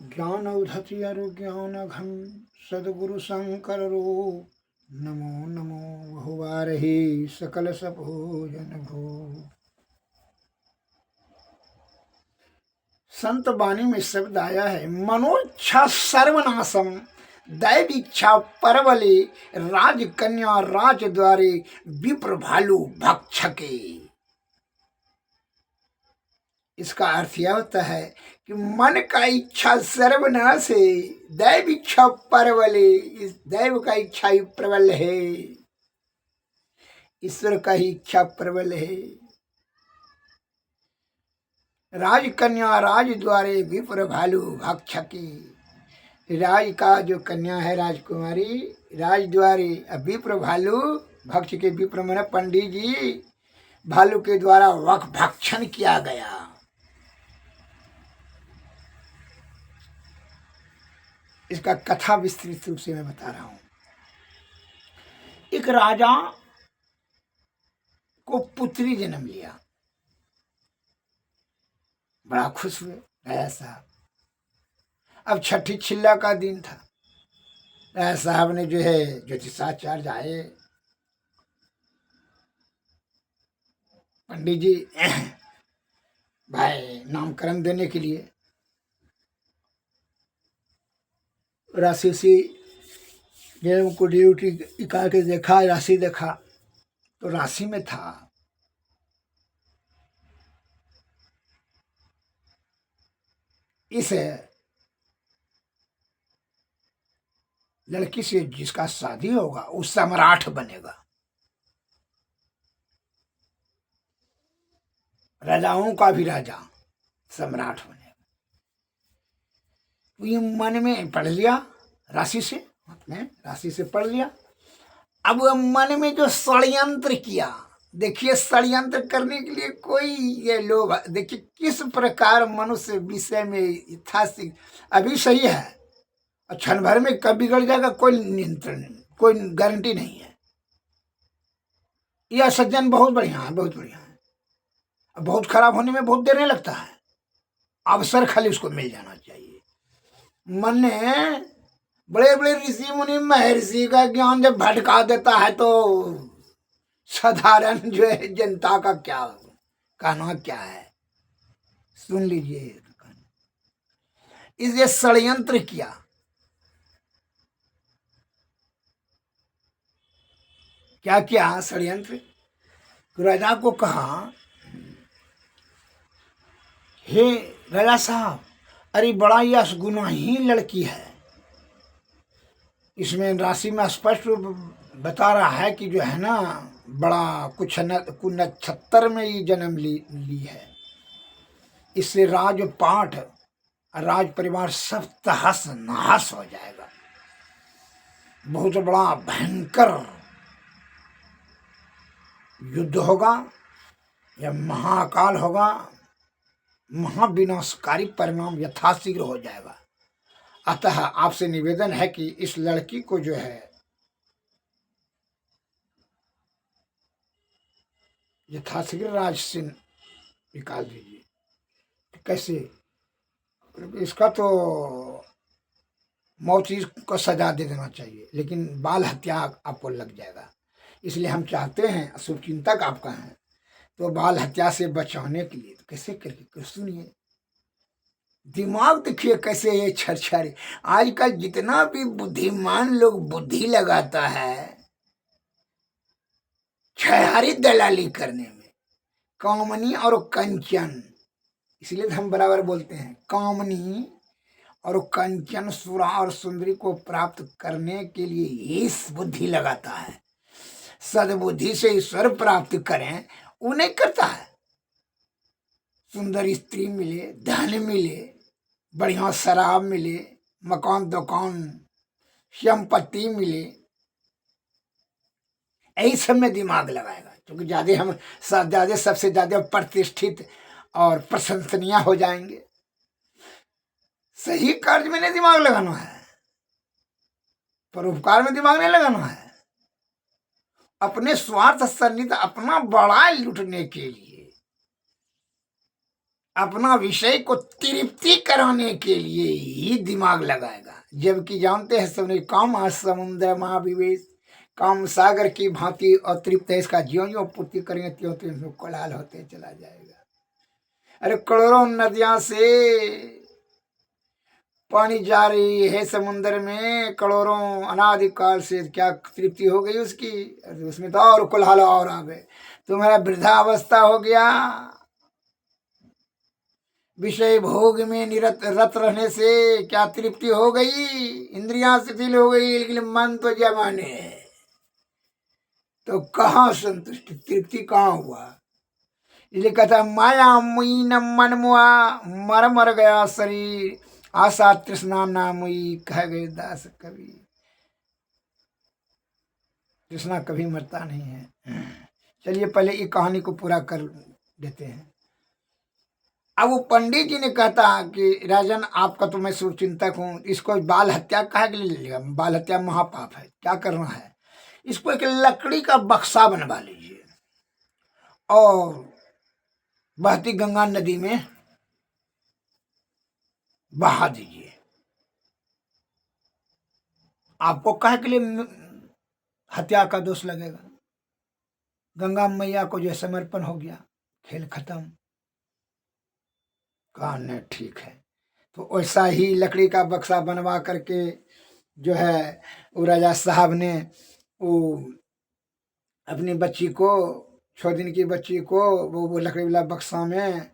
ज्ञानौधति अरुज्ञानघं सद्गुरु शंकर रो नमो नमो बहुवारहि सकल सभोजन भो। संत वाणी में शब्द आया है, मनोच्छा सर्वनाशम दैवीक्षा परवले राजकन्या राजद्वारे विप्र भालू भक्षके। इसका अर्थ यह होता है कि मन का इच्छा सर्वनाश है, दैव इच्छा परवले, इस दैव का इच्छा ही प्रबल है, ईश्वर का ही इच्छा प्रबल है। राजकन्या राजद्वारे विप्र भालू भक्षके। राज का जो कन्या है राजकुमारी, राजद्वारे विप्र भालू भक्ष के, विप्र मन पंडित जी, भालू के द्वारा वक भक्षण किया गया। इसका कथा विस्तृत रूप से मैं बता रहा हूं। एक राजा को पुत्री जन्म लिया, बड़ा खुश हुए राजा साहब। अब छठी छिल्ला का दिन था। राजा साहब ने जो है ज्योतिषाचार्य आए, पंडित जी भाई नामकरण देने के लिए। राशि से जब उनको ड्यूटी इका के देखा, राशि देखा तो राशि में था इस लड़की से जिसका शादी होगा वो सम्राट बनेगा, राजाओं का भी राजा सम्राट बनेगा। तो ये मन में पढ़ लिया, राशि से, अपने राशि से पढ़ लिया। अब वह मन में जो षड्यंत्र किया, देखिए षड्यंत्र करने के लिए कोई ये लोग, देखिए किस प्रकार मनुष्य विषय में यथाशीघ्र, अभी सही है और क्षण भर में कब बिगड़ जाएगा कोई नियंत्रण नहीं, कोई गारंटी नहीं है। यह सज्जन बहुत बढ़िया है, बहुत बढ़िया है, बहुत खराब होने में बहुत देर नहीं लगता है, अवसर खाली उसको मिल जाना चाहिए। मन ने बड़े बड़े ऋषि मुनि महर्षि का ज्ञान जब भटका देता है तो साधारण जो है जनता का क्या कहना क्या है, सुन लीजिए। इसलिए षड्यंत्र किया। क्या किया षड्यंत्र? राजा को कहा, हे राजा साहब, अरे बड़ा यश गुनाहीन लड़की है, इसमें राशि में स्पष्ट रूप बता रहा है कि जो है ना बड़ा कुछ नक्षत्र में ही जन्म ली है। इससे राजपाट राज परिवार सब तहस नहस हो जाएगा, बहुत बड़ा भयंकर युद्ध होगा या महाकाल होगा, महाविनाशकारी परिणाम यथाशीघ्र हो जाएगा। अतः आपसे निवेदन है कि इस लड़की को जो है यथाशीघ्र राज से निकाल दीजिए। कैसे? इसका तो मौत को सजा दे देना चाहिए, लेकिन बाल हत्या आपको लग जाएगा। इसलिए हम चाहते हैं, शुभचिंतक आपका है, तो बाल हत्या से बचाने के लिए तो कैसे करके सुनिए। दिमाग देखिए कैसे ये छरछर। आजकल जितना भी बुद्धिमान लोग बुद्धि लगाता है छहारी दलाली करने में, कामनी और कंचन, इसलिए तो हम बराबर बोलते हैं कामनी और कंचन, सुरा और सुंदरी को प्राप्त करने के लिए इस बुद्धि लगाता है। सद्बुद्धि से ईश्वर प्राप्त करें वो नहीं करता है। सुंदर स्त्री मिले, धन मिले, बढ़िया शराब मिले, मकान दुकान संपत्ति मिले, यही सब में दिमाग लगाएगा, क्योंकि ज्यादा हम ज्यादा सबसे ज्यादा प्रतिष्ठित और प्रशंसनीय हो जाएंगे। सही कार्य में नहीं दिमाग लगाना है, परोपकार में दिमाग नहीं लगाना है, अपने स्वार्थ सन्निहित अपना बड़ाई लूटने के लिए अपना विषय को तृप्ति कराने के लिए ही दिमाग लगाएगा, जबकि जानते हैं सबने काम समुद्र महाविवेश काम सागर की भांति अतृप्त है, इसका ज्यों ज्यों पूर्ति करेंगे त्यों त्यों इसमें कोलाहल होते चला जाएगा। अरे करोड़ों नदियां से पानी जा रही है समुद्र में, करोड़ों अनादिकाल से, क्या तृप्ति हो गई उसकी? उसमें तो और कोलाहल और आ गए। तुम्हारा वृद्धावस्था हो गया, विषय भोग में निरत रत रहने से क्या तृप्ति हो गई? इंद्रियां शिथिल हो गई, लेकिन मन तो जवान है, तो कहाँ संतुष्टि, तृप्ति कहाँ हुआ? इसलिए कहता माया मुई न मन मुआ, मर मर गया शरीर, आशा तृष्णा ना मुई, कह गए दास कवि। तृष्णा कभी मरता नहीं है। चलिए पहले ये कहानी को पूरा कर देते हैं। अब वो पंडित जी ने कहता कि राजन आपका तो मैं शुभचिंतक हूँ, इसको बाल हत्या कहा के लिए लेगा? बाल हत्या महापाप है, क्या करना है? इसको एक लकड़ी का बक्सा बनवा लीजिए और बहती गंगा नदी में बहा दीजिए। आपको कहे के लिए हत्या का दोष लगेगा? गंगा मैया को जो समर्पण हो गया, खेल खत्म। कहा नहीं ठीक है, तो वैसा ही लकड़ी का बक्सा बनवा करके जो है वो राजा साहब ने वो अपनी बच्ची को, 6 दिन की बच्ची को वो लकड़ी वाला बक्सा में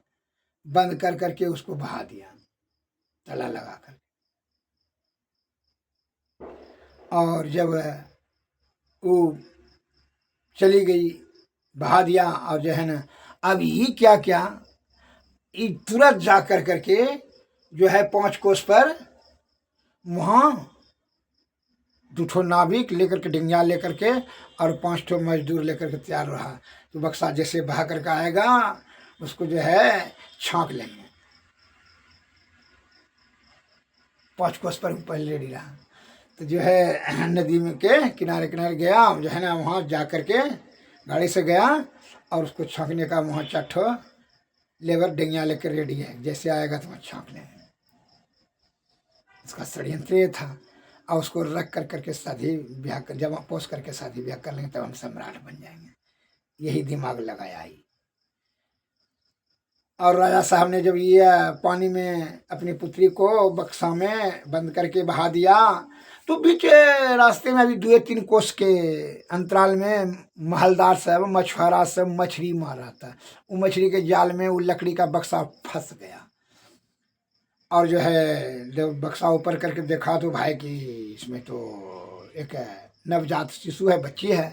बंद कर करके उसको बहा दिया, ताला लगा कर। और जब वो चली गई, बहा दिया, और जो है ना अब ये क्या क्या, ये तुरंत जा कर करके जो है 5 कोस पर वहाँ 2 नाविक लेकर के, डिंगिया लेकर के, और 5 मजदूर लेकर के तैयार रहा। तो बक्सा जैसे बहा करके आएगा उसको जो है छांक लेंगे। 5 कोस पर पहले रेडी रहा, तो जो है नदी में के किनारे किनारे गया, जो है ना वहाँ जा करके गाड़ी से गया और उसको छांकने का वहाँ 4 लेबर डिंगिया लेकर रेडी है, जैसे आएगा तो वहाँ छांक लेंगे। इसका षड्यंत्र ये था। और उसको रख कर करके शादी ब्याह कर, जब पोस करके शादी ब्याह कर लेंगे तब हम सम्राट बन जाएंगे, यही दिमाग लगाया ही। और राजा साहब ने जब ये पानी में अपनी पुत्री को बक्सा में बंद करके बहा दिया, तो बीच रास्ते में अभी 2-3 कोस के अंतराल में महलदार साहब मछुआरा सब मछली मार रहा था। वो मछली के जाल में वो लकड़ी का बक्सा फंस गया, और जो है जब बक्सा ऊपर करके देखा तो भाई कि इसमें तो एक नवजात शिशु है, बच्ची है।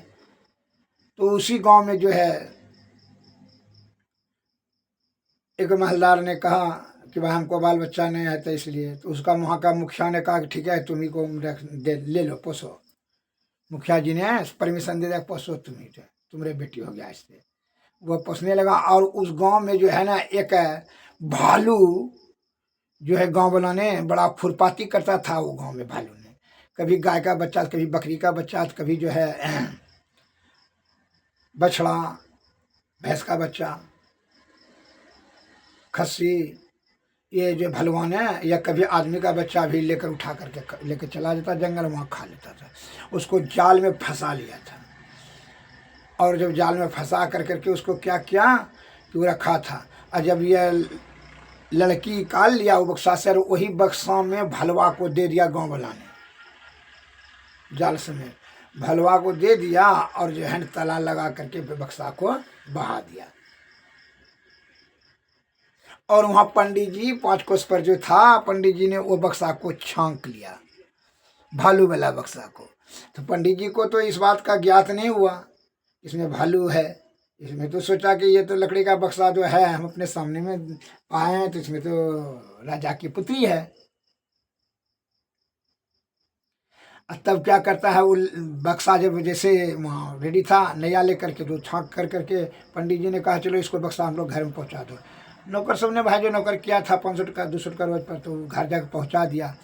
तो उसी गांव में जो है एक महलदार ने कहा कि भाई हमको बाल बच्चा नहीं है, तो इसलिए, तो उसका वहाँ का मुखिया ने कहा कि ठीक है तुम्ही को ले लो, पोसो। मुखिया जी ने परमिशन दे दिया, पोसो तुम्ही, तुम्हारे बेटी हो गया इससे। वो पोसने लगा। और उस गांव में जो है ना एक भालू जो है गांव वाला ने बड़ा खुरपाती करता था। वो गांव में भालू ने कभी गाय का बच्चा, कभी बकरी का बच्चा, कभी जो है बछड़ा भैंस का बच्चा, खस्सी, ये जो भलवान है, या कभी आदमी का बच्चा भी लेकर उठा करके लेकर चला जाता जंगल, वहाँ खा लेता था। उसको जाल में फंसा लिया था, और जब जाल में फंसा कर करके उसको क्या किया कि वो रखा था। और जब ये लड़की निकाल लिया वो बक्सा से, वही बक्सा में भलवा को दे दिया गाँव वाला ने, जाल समेत भलवा को दे दिया, और जो है ताला लगा करके बक्सा को बहा दिया। और वहाँ पंडित जी 5 कोस पर जो था, पंडित जी ने वो बक्सा को छांक लिया, भालू वाला बक्सा को। तो पंडित जी को तो इस बात का ज्ञात नहीं हुआ इसमें भालू है। इसमें तो सोचा कि ये तो लकड़ी का बक्सा जो है हम अपने सामने में पाए हैं, तो इसमें तो राजा की पुत्री है। तब क्या करता है वो बक्सा, जब जैसे वहाँ रेडी था नया लेकर के, तो छांक कर करके पंडित जी ने कहा चलो इसको बक्सा हम लोग घर में पहुँचा दो। नौकर सब ने भाई जो नौकर किया था 500 का 200 का रोज पर, तो घर जाकर पहुँचा दिया।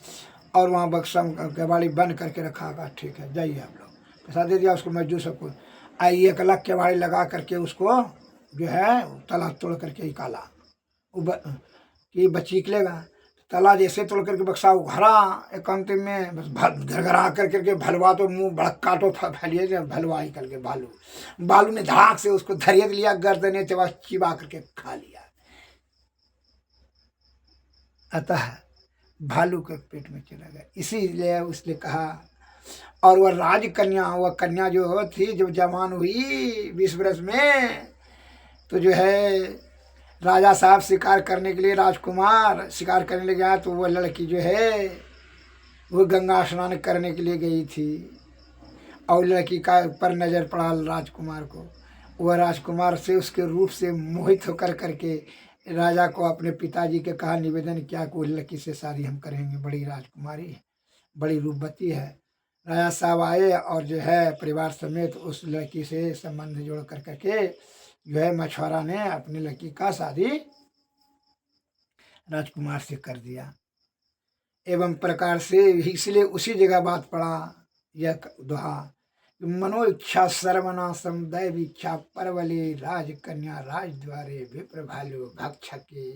और वहाँ बक्सा केवाड़ी बंद करके रखा, कहा ठीक है जाइए आप लोग, पैसा दे दिया उसको, मजदूर सबको। आई 1 लाख केवाड़ी लगा करके उसको जो है ताला तोड़ करके निकाला, कि बच्ची निकलेगा, तला जैसे तोड़ करके बक्सा उघरा एकांत में, बस घरघरा कर करके भलवा तो मुंह भड़का तो फैलिए जब भलवा ही करके भालू ने धड़ाक से उसको धरियत लिया, गर्दने चिबा करके खा लिया। अतः भालू के पेट में चला गया। इसीलिए उसने कहा, और वह राजकन्या, वह कन्या जो थी जब जवान हुई 20 वर्ष में, तो जो है राजा साहब शिकार करने के लिए, राजकुमार शिकार करने ले गया, तो वह लड़की जो है वो गंगा स्नान करने के लिए गई थी, और लड़की का पर नज़र पड़ा राजकुमार को। वह राजकुमार से उसके रूप से मोहित होकर करके राजा को अपने पिताजी के कहा, निवेदन किया कि उस लड़की से शादी हम करेंगे, बड़ी राजकुमारी है, बड़ी रूपवती है। राजा साहब आए और जो है परिवार समेत उस लड़की से संबंध जोड़ कर करके जो है मछुआरा ने अपनी लड़की का शादी राजकुमार से कर दिया। एवं प्रकार से इसलिए उसी जगह बात पड़ा यह दोहा, मनो इच्छा सर्वनाशम दैव इच्छा परवले राजकन्या राजद्वारे विप्र भालु भक्षके।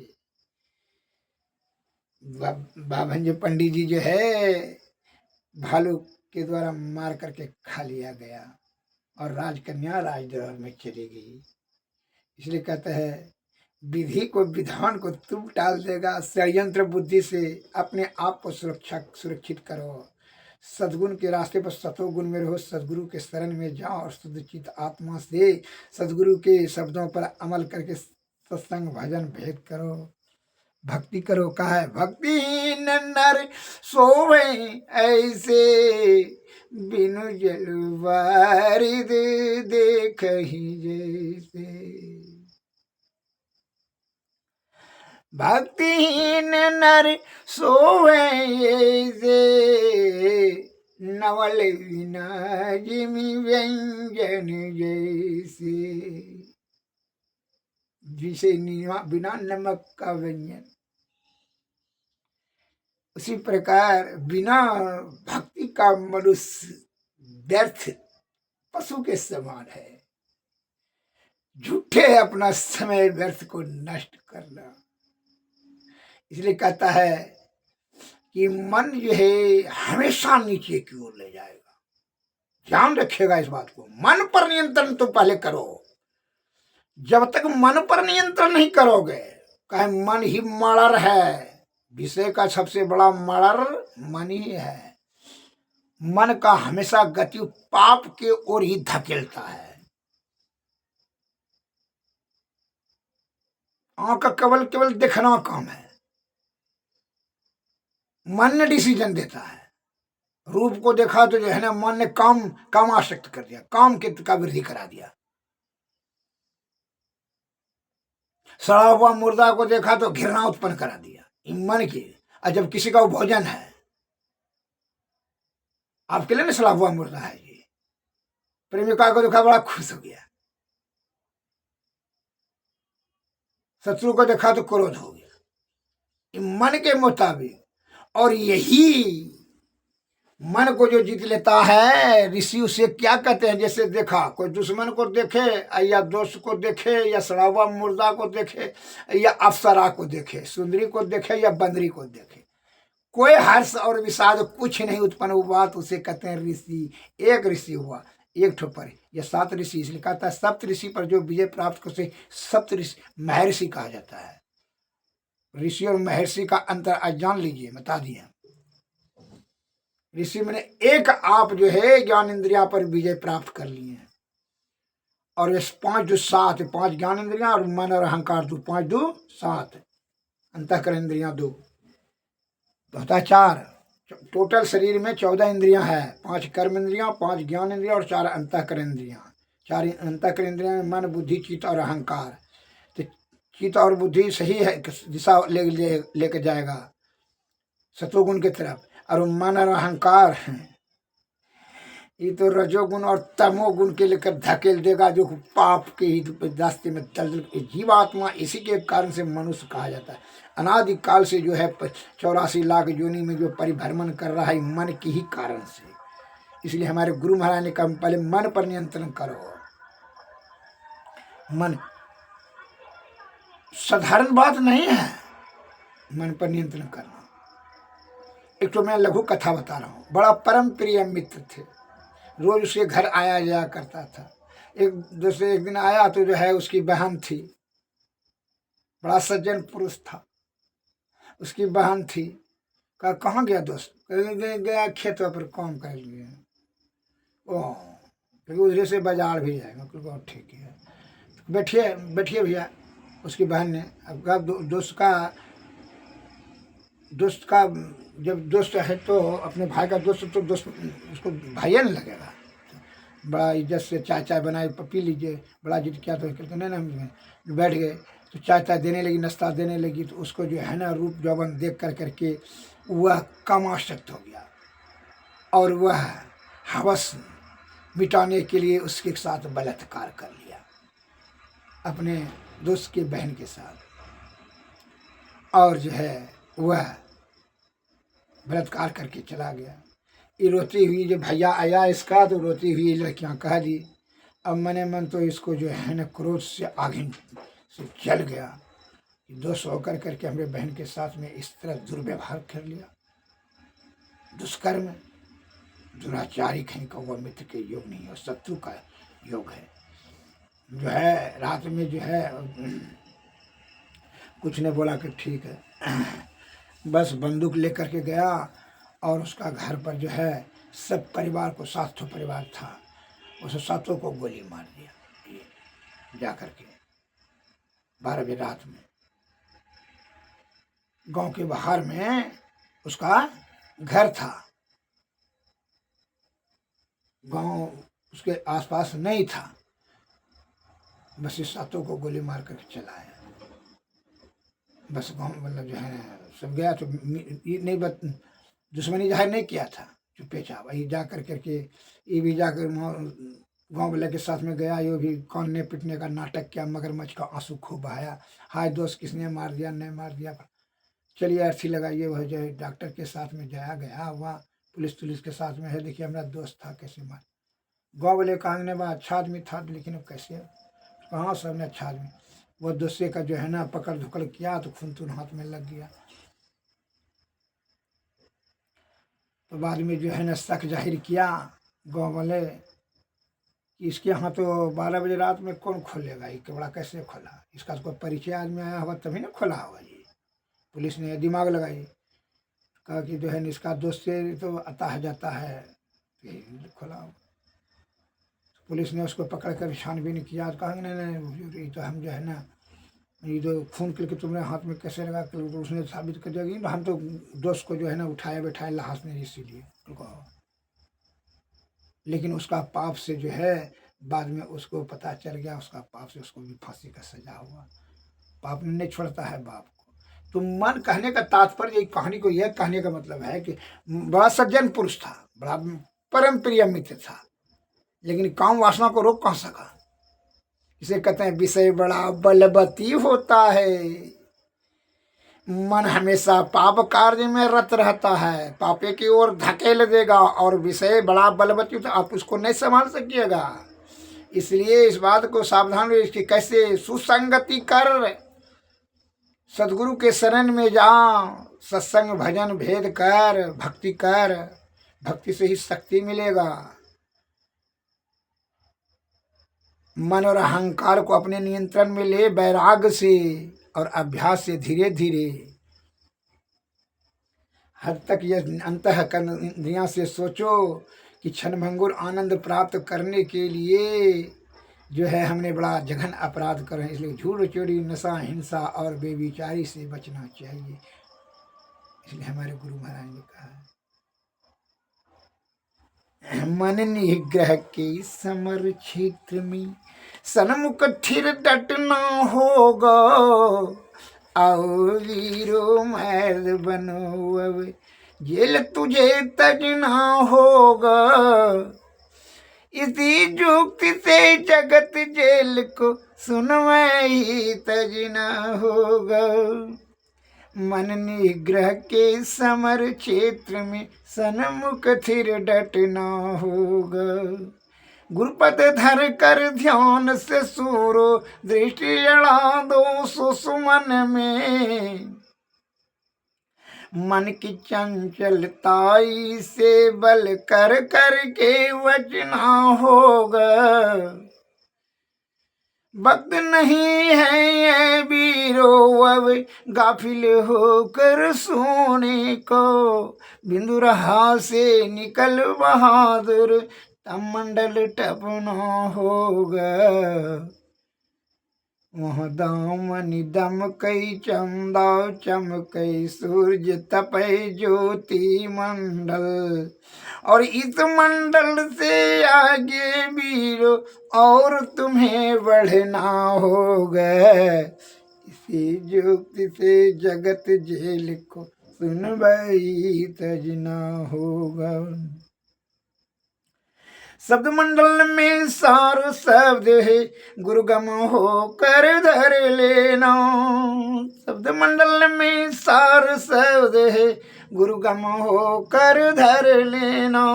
बाभंज पंडित जी जो है भालू के द्वारा मार करके खा लिया गया और राजकन्या राजद्वार में चली गई। इसलिए कहते हैं विधि को, विधान को तुम टाल देगा, षड्यंत्र बुद्धि से अपने आप को सुरक्षित करो। सद्गुण के रास्ते पर सतोगुण में रहो, सदगुरु के शरण में जाओ और शुद्ध चित्त आत्मा से सदगुरु के शब्दों पर अमल करके सत्संग भजन भेद करो, भक्ति करो। कहा है, भक्तिहीन नर सोवे ऐसे, बिनु जलवारिद देख ही जैसे। भक्तिहीन नर सोवे ऐसे, नवल बिना जिमि व्यंजन जैसे। जिसे बिना नमक का व्यंजन, उसी प्रकार बिना भक्ति का मनुष्य व्यर्थ पशु के समान है। झूठे अपना समय व्यर्थ को नष्ट करना। इसलिए कहता है कि मन जो है हमेशा नीचे की ओर ले जाएगा। ध्यान रखिएगा इस बात को, मन पर नियंत्रण तो पहले करो। जब तक मन पर नियंत्रण नहीं करोगे, कहे मन ही मड़र है, विषय का सबसे बड़ा मड़र मन ही है। मन का हमेशा गति पाप के ओर ही धकेलता है। आंख का केवल देखना काम है, मन ने डिसीजन देता है। रूप को देखा तो जो है ना मन ने काम आसक्त कर दिया, काम का वृद्धि करा दिया। सड़ा हुआ मुर्दा को देखा तो घृणा उत्पन्न करा दिया मन की। और जब किसी का भोजन है, आपके लिए ना सड़ा हुआ मुर्दा है ये, प्रेमिका को देखा बड़ा खुश हो गया, शत्रु को देखा तो क्रोध हो गया, मन के मुताबिक। और यही मन को जो जीत लेता है, ऋषि उसे क्या कहते हैं, जैसे देखा कोई दुश्मन को देखे या दोस्त को देखे या सड़ा हुआ मुर्दा को देखे या अप्सरा को देखे, सुंदरी को देखे या बंदरी को देखे, कोई हर्ष और विषाद कुछ नहीं उत्पन्न हुआ, तो उसे कहते हैं ऋषि। एक ऋषि हुआ, एक ठोपर या 7 ऋषि। इसलिए कहता है सप्त ऋषि पर जो विजय प्राप्त कर से सप्त ऋषि महर्षि कहा जाता है। ऋषि और महर्षि का अंतर आज जान लीजिए, बता दिए। ऋषि मैंने एक आप जो है ज्ञान इंद्रिया पर विजय प्राप्त कर लिए हैं, और इस 5 2 7, 5 ज्ञान इंद्रिया और मन और अहंकार 2, 5 2 7, अंतःकरण इंद्रिया 2, तो होता है 4। टोटल शरीर में 14 इंद्रियां है, 5 कर्म इंद्रियां, 5 ज्ञान इंद्रिया और 4 अंतःकरण इंद्रियां। 4 अंतःकरण इंद्रिया में मन, बुद्धि, चित्त और अहंकार। तो चित्त और बुद्धि सही है, दिशा लेके जाएगा सतोगुण की तरफ, और मन और अहंकार ये तो रजोगुण और तमोगुण के लेकर धकेल देगा, जो पाप के ही रास्ते में दलदल। जीवात्मा इसी के कारण से मनुष्य कहा जाता है। अनादि काल से जो है 84 लाख योनि में जो परिभ्रमण कर रहा है, मन के ही कारण से। इसलिए हमारे गुरु महाराज ने कहा पहले मन पर नियंत्रण करो। मन साधारण बात नहीं है मन पर नियंत्रण करना। एक तो मैं लघु कथा बता रहा हूँ। बड़ा परम प्रिय मित्र थे, रोज उसके घर आया जाया करता था। एक दिन आया तो जो है उसकी बहन थी, बड़ा सज्जन पुरुष था, उसकी बहन थी। कहा कहाँ गया दोस्त? गया खेत पर काम कर लिए। ओह, क्योंकि उधर से बाजार भी जाएगा। क्योंकि ठीक है, बैठिए बैठिए भैया। उसकी बहन ने अब दोस्त का जब दोस्त है तो अपने भाई का दोस्त, तो दोस्त उसको भाई नहीं लगेगा। बड़ा इज्जत से चाय बनाई, पी लीजिए। बड़ा जिद किया तो नहीं ना, बैठ गए। तो चाय देने लगी, नाश्ता देने लगी। तो उसको जो है ना रूप जौवन देख करके वह कामासक्त हो गया और वह हवस मिटाने के लिए उसके साथ बलात्कार कर लिया, अपने दोस्त की बहन के साथ। और जो है वह बलात्कार करके चला गया। ये रोती हुई जो भैया आया इसका, तो रोती हुई लड़कियां कह दी। अब मने मन तो इसको जो है ना क्रोध से आगे से जल गया कि दोस्त होकर करके हमारे बहन के साथ में इस तरह दुर्व्यवहार कर लिया, दुष्कर्म। दुराचारी कहीं का वह मित्र के योग नहीं है, शत्रु का योग है। जो है रात में जो है कुछ ने बोला कि ठीक है, बस बंदूक लेकर के गया और उसका घर पर जो है सब परिवार को, 7 परिवार था, उस 7 को गोली मार दिया। जा करके 12 बजे रात में गांव के बाहर में उसका घर था। गांव उसके आसपास नहीं था, बस इस 7 को गोली मार करके चला आया। बस गांव मतलब जो है सब गया। तो ये नहीं दुश्मनी जाहिर नहीं किया था, चुपे चाप वही जा कर करके ये भी जाकर गाँव वाले के साथ में गया। ये भी कानने पिटने का नाटक किया, मगरमच्छ का आंसू खूब बहाया। हाय दोस्त किसने मार दिया, नहीं मार दिया, चलिए अर्थी लगाइए। वह जो है डॉक्टर के साथ में गया हुआ, पुलिस के साथ में है। देखिए हमारा दोस्त था, कैसे मार। गाँव वाले कहांगे बा अच्छा आदमी था, लेकिन अब कैसे, कहाँ सबने अच्छा आदमी। वो दूसरे का जो है ना पकड़ धुकड़ किया तो खून तून हाथ में लग गया। तो बाद में जो है ना शक जाहिर किया गाँव वाले कि इसके यहाँ तो 12 बजे रात में कौन खोलेगा, ये कपड़ा कैसे खोला, इसका तो कोई परिचय आदमी आया होगा तभी ना खोला होगा जी। पुलिस ने दिमाग लगाई, कहा कि जो है इसका दोस्त से तो आता है जाता है, खोला। पुलिस ने उसको पकड़ कर छानबीन किया, कहा नहीं तो हम जो है ना ये जो खून करके तुमने हाथ में कैसे लगा, तो उसने साबित कर दिया कि हम तो दोस्त को जो है ना उठाया बैठाया लाश ने इसीलिए। लेकिन उसका पाप से जो है बाद में उसको पता चल गया, उसका पाप से उसको भी फांसी का सजा हुआ। पाप नहीं छोड़ता है बाप को। तो मन कहने का तात्पर्य कहानी को यह कहने का मतलब है कि बड़ा सज्जन पुरुष था, बड़ा परम प्रिय मित्र था, लेकिन काम वासना को रोक कहाँ सका। इसे कहते हैं विषय बड़ा बलवती होता है, मन हमेशा पाप कार्य में रत रहता है, पापे की ओर धकेल देगा। और विषय बड़ा बलवती होता, आप उसको नहीं संभाल सकिएगा। इसलिए इस बात को सावधान रहिए कि कैसे सुसंगति कर, सदगुरु के शरण में जा, सत्संग भजन भेद कर, भक्ति कर, भक्ति से ही शक्ति मिलेगा। मन और अहंकार को अपने नियंत्रण में ले, वैराग्य से और अभ्यास से धीरे धीरे हद तक यह अंतःकरण इंद्रियां से सोचो कि क्षणभंगुर आनंद प्राप्त करने के लिए जो है हमने बड़ा जघन अपराध कर, इसलिए झूठ चोरी नशा हिंसा और बेविचारी से बचना चाहिए। इसलिए हमारे गुरु महाराज ने कहा मन निग्रह के समर क्षेत्र में सन्मुख थिर डटना होगा, आओ वीरो मैद बनो अब जेल तुझे तजना होगा। इसी जुक्ति से जगत जेल को सुनवाई ही तजना होगा। मन निग्रह के समर क्षेत्र में सन्मुख थिर डटना होगा, गुरुपद धर कर ध्यान से सूरो दृष्टि अड़ा दो सुसुमन में। मन की चंचलताई से बल कर कर के वचना होगा। वक्त नहीं है ये वीरो अब गाफिल होकर सोने को। बिंदु रहा से निकल बहादुर तब मंडल टपना होगा। वह दामनि दमकई चंदा चमकई सूरज तपय ज्योति मंडल। और इस मंडल से आगे वीरो और तुम्हें बढ़ना होगा। इसी युक्ति से जगत जेल को सुनवाई तजना होगा। शब्द मंडल में सारो शब्द है गुरुगम होकर धर लेना। शब्द मंडल में सार शब्द है गुरुगम होकर धर लेना।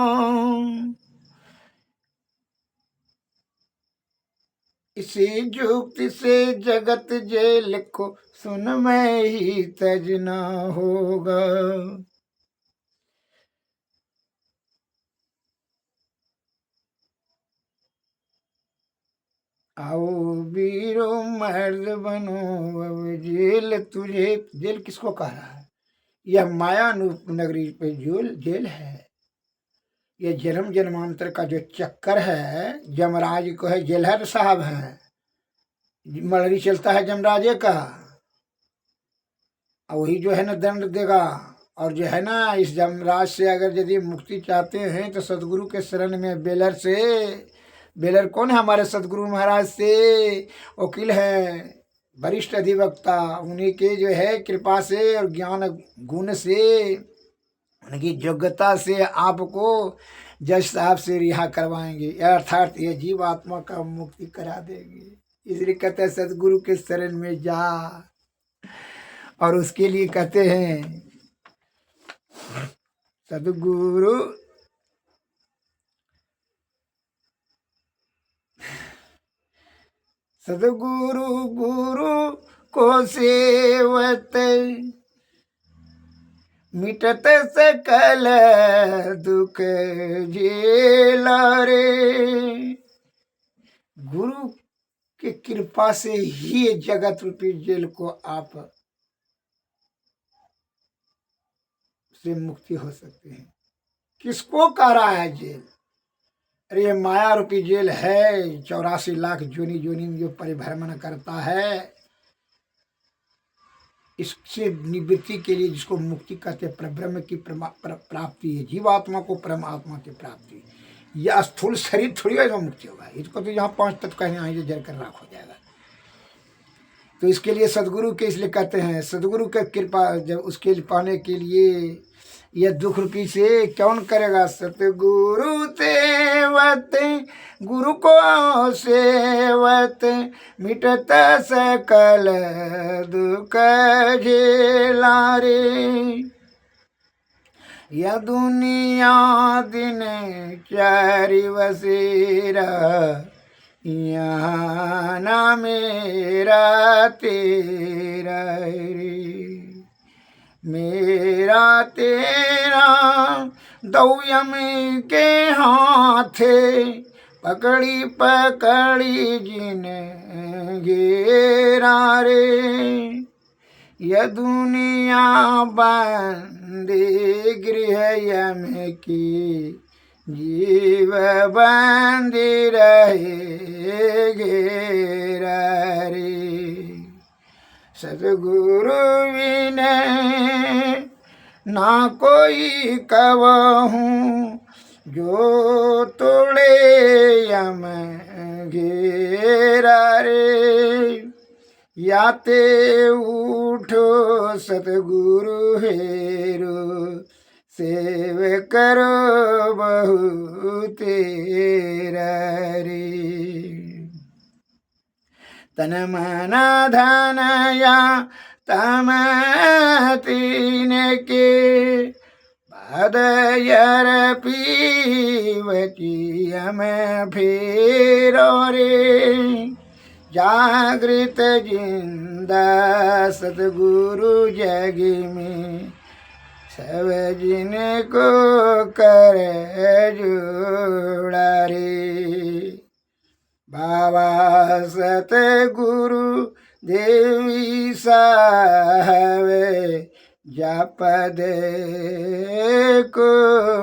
इसी युक्ति से जगत जेल को सुन में ही तजना होगा। आओ वीरो मर्द बनो अब जेल तुझे। जेल किसको कह रहा है? यह माया नगरी पे जेल है। यह जन्म जन्मांतर का जो चक्कर है जमराज को है, जेलहर साहब है, मलरी चलता है जमराजे का। और वही जो है ना दंड देगा। और जो है ना इस जमराज से अगर यदि मुक्ति चाहते हैं तो सदगुरु के शरण में बेलर से। बेलर कौन है? हमारे सदगुरु महाराज से वकील है, वरिष्ठ अधिवक्ता। उन्हीं के जो है कृपा से और ज्ञान गुण से, उनकी योग्यता से आपको जज साहब से रिहा करवाएंगे। अर्थात ये जीव आत्मा का मुक्ति करा देंगे। इसलिए कहते हैं सदगुरु के शरण में जा। और उसके लिए कहते हैं सदगुरु सदगुरु गुरु को सेवत मिटत सकल दुख झेला रे। गुरु की कृपा से ही जगत रूपी जेल को आप से मुक्ति हो सकते हैं। किसको कह रहा है जेल? अरे ये माया रूपी जेल है। 84 लाख जोनी जोनी में जो परिभ्रमण करता है, इससे निवृत्ति के लिए जिसको मुक्ति कहते हैं, परब्रह्म की प्राप्ति है। जीवात्मा को परमात्मा की प्राप्ति। यह स्थूल शरीर थोड़ी है जो मुक्ति होगा। इसको तो यहाँ 5 तत्व कहने आएंगे जल कर राख हो जाएगा। तो इसके लिए सदगुरु के इसलिए कहते हैं सदगुरु का कृपा जब उसके पाने के लिए यह दुख रूपी से कौन करेगा? सतगुरु सेवत गुरु को सेवत मिटत सकल दुख झेला रे। यह दुनिया दिन चारि बसेरा यहाँ ना मेरा तेरा रे। मेरा तेरा दौयम के हाथे पकड़ी पकड़ी जिन घेरा रे। यह दुनिया बंदी गृह यम की जीव बंदी रहे घेरा रे। सदगुरु विनय ना कोई कवहूँ जो तोड़े यम घेरा रे। याते उठो सतगुरु हेरो सेव करो बहु तेरा रे। तन मन धन या तम तीन के अदयर पीवती हमें फेरो रे जागृत जिंदा सतगुरु जग में सब जिनको कर जोड़ा रे बाबा सतगुरु देवी साहब जापद को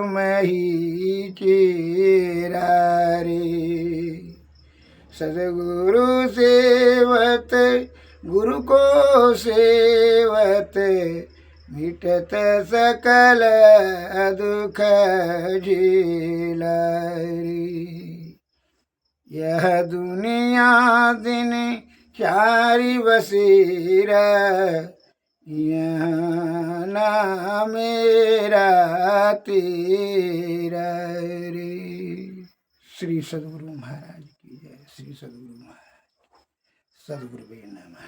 मही चेरा रे सदगुरु सेवत गुरु को सेवत मिटत सकल दुख झेला रे यह दुनिया दिन चारि बसेरा यहाँ ना मेरा तेरा रे। श्री सदगुरु महाराज की जय। श्री सदगुरु महाराज सदगुरुवे नमः।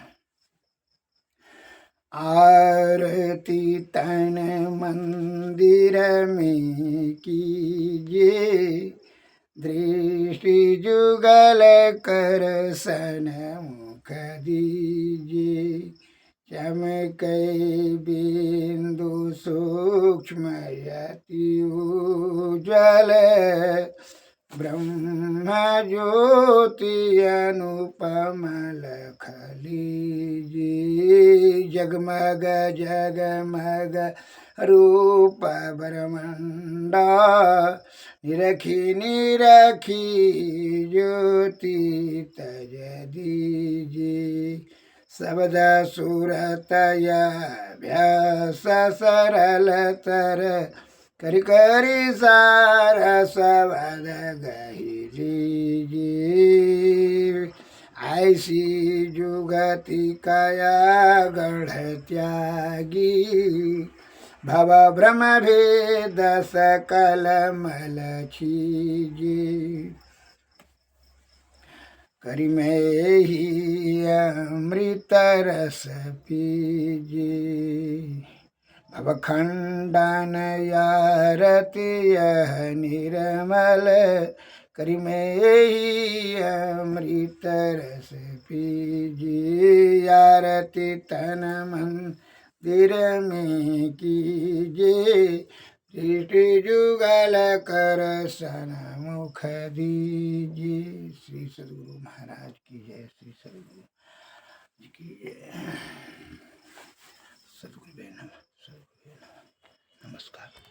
आरती तन मंदिर में कीजिए दृष्टि जुगल कर सन मुख दीजिए चमकै बिंदु सूक्ष्म यति उज्ज्वल ब्रह्म ज्योति अनुपम लख लीजिए जगमग जगमग रूप ब्रह्मांडा निरखी निरखी ज्योति तज दीजिए शब्द सुरतय अभ्यास सरल तर करि करि सार शब्द गहि दीजिए ऐसी जुगति काया गढ़ त्यागी भव भ्रम भेद सकल मल छीजिए करि में ही अमृत रस पीजिए भवखंडन यारति यह निर्मल करि में ही अमृत रस पीजिए आरती तन मंदिर में कीजिए दृष्टि जुगल कर सन मुख दीजिए। श्री सदगुरु महाराज की जय। श्री सदगुरु जी की जय। सदगुरुवे नमः। सदगुरुवे नमः। नमस्कार।